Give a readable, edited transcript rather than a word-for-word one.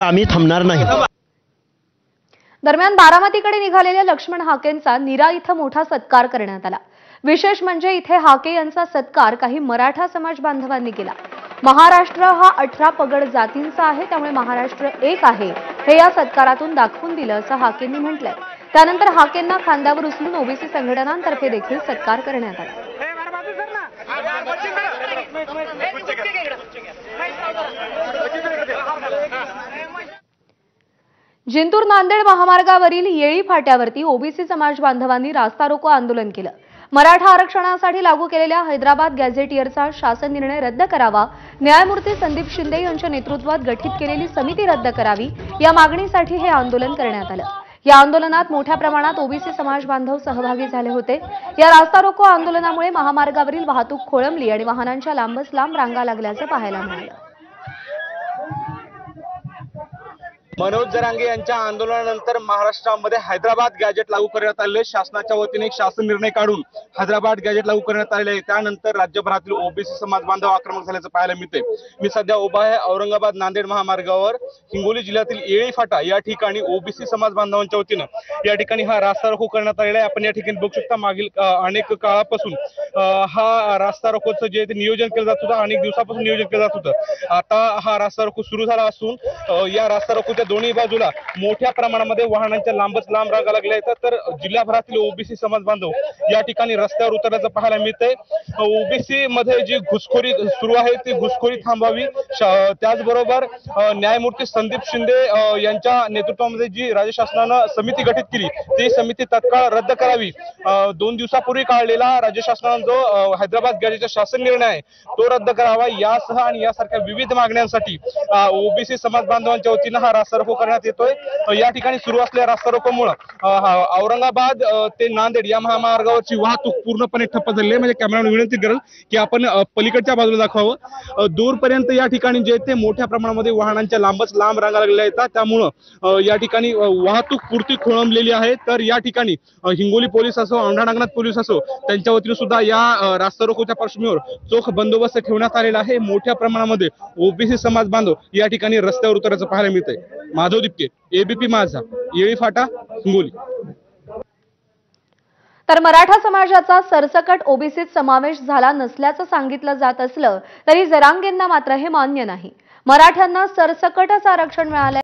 आम्ही थांबणार नाही। दरम्यान बारामतीकडे निघालेल्या लक्ष्मण हाकेंचा नीरा इथं मोठा सत्कार करण्यात आला। विशेष म्हणजे इथे हाके यांचा सत्कार काही मराठा समाज बांधवांनी केला। महाराष्ट्र हा 18 पगड जातींचा आहे, त्यामुळे महाराष्ट्र एक आहे हे या सत्कारातून दाखवून दिलं असं हाकेंनी म्हटलंय। त्यानंतर हाकेंना खांद्यावर उचलून ओबीसी संघटनांतर्फे देखील सत्कार करण्यात आला। जिंतूर नांदेड महामार्गावरील येळी फाट्यावरती ओबीसी समाज बांधवांनी रास्ता रोको आंदोलन केलं। मराठा आरक्षणासाठी लागू केलेल्या हैदराबाद गॅझेटियरचा शासन निर्णय रद्द करावा, न्यायमूर्ती संदीप शिंदे यांच्या नेतृत्वात गठीत केलेली समिती रद्द करावी, या मागणीसाठी हे आंदोलन करण्यात आलं। या आंदोलनात मोठ्या प्रमाणात ओबीसी समाज बांधव सहभागी झाले होते। या रास्ता रोको आंदोलनामुळे महामार्गावरील वाहतूक खोळंबली आणि वाहनांच्या लांबच लांब रांगा लागल्याचं पाहायला मिळालं। मनोज जरांगे यांच्या आंदोलनानंतर महाराष्ट्रामध्ये हैदराबाद गॅजेट लागू करण्यात आले। शासनाच्या वतीने एक शासन निर्णय काढून हैदराबाद गॅजेट लागू करण्यात आलेले आहे। त्यानंतर राज्यभरातील ओबीसी समाज बांधव आक्रमक झाल्याचं पाहायला मिळते। मी सध्या उभा आहे औरंगाबाद नांदेड महामार्गावर हिंगोली जिल्ह्यातील येळी फाटा या ठिकाणी ओबीसी समाज बांधवांच्या वतीनं या ठिकाणी हा रास्ता रोको करण्यात आलेला आहे। आपण या ठिकाणी बघू शकता मागील अनेक काळापासून हा रास्ता रोकोचं जे नियोजन केलं जात होतं, अनेक दिवसापासून नियोजन केलं जात होतं। आता हा रास्ता रोको सुरू झाला असून या रास्ता रोकोच्या दोन्ही बाजूला मोठ्या प्रमाणामध्ये वाहनांच्या लांबच लांब रांगा लागल्या आहेत। तर जिल्हाभरातील ओबीसी समाज बांधव या ठिकाणी रस्त्यावर उतरल्याचं पाहायला मिळतंय। ओबीसी मध्ये जी घुसखोरी सुरू आहे ती घुसखोरी थांबावी, त्याचबरोबर न्यायमूर्ती संदीप शिंदे यांच्या नेतृत्वामध्ये जी राज्य शासनानं समिती गठीत केली ती समिती तत्काळ रद्द करावी। 2 दिवसापूर्वी काढलेला राज्य शासनानं जो हैदराबाद गॅजेटचा शासन निर्णय आहे तो रद्द करावा, यासह आणि यासारख्या विविध मागण्यांसाठी ओबीसी समाज बांधवांच्या वतीनं हा रास्ता रोको करण्यात येतोय। या ठिकाणी सुरू असलेल्या रास्ता रोकोमुळे औरंगाबाद ते नांदेड या महामार्गावरची वाहतूक पूर्णपणे ठप्प झाली आहे। म्हणजे कॅमेरामॅन विनंती करेल की आपण पलीकडच्या बाजूला दाखवावं। दूरपर्यंत या ठिकाणी जे ते मोठ्या प्रमाणामध्ये वाहनांच्या लांबच लांब रांगा लागलेल्या आहेत, त्यामुळं या ठिकाणी वाहतूक पुरती खोळंबलेली आहे। तर या ठिकाणी हिंगोली पोलीस असो, औंढा नागनाथ पोलीस असो, त्यांच्या वतीने सुद्धा या रास्ता रोकोच्या पार्श्वभूमीवर चोख बंदोबस्त ठेवण्यात आलेला आहे। मोठ्या प्रमाणामध्ये ओबीसी समाज बांधव या ठिकाणी रस्त्यावर उतरायचं पाहायला मिळतंय। माधव दिपके, एबीपी माझा, येळी फाटा, हिंगोली। तर मराठा समाजाचा सरसकट ओबीसीत समावेश झाला नसल्याचं सांगितलं जात असलं तरी जरांगेंना मात्र हे मान्य नाही। मराठ्यांना सरसकटच आरक्षण मिळालंय।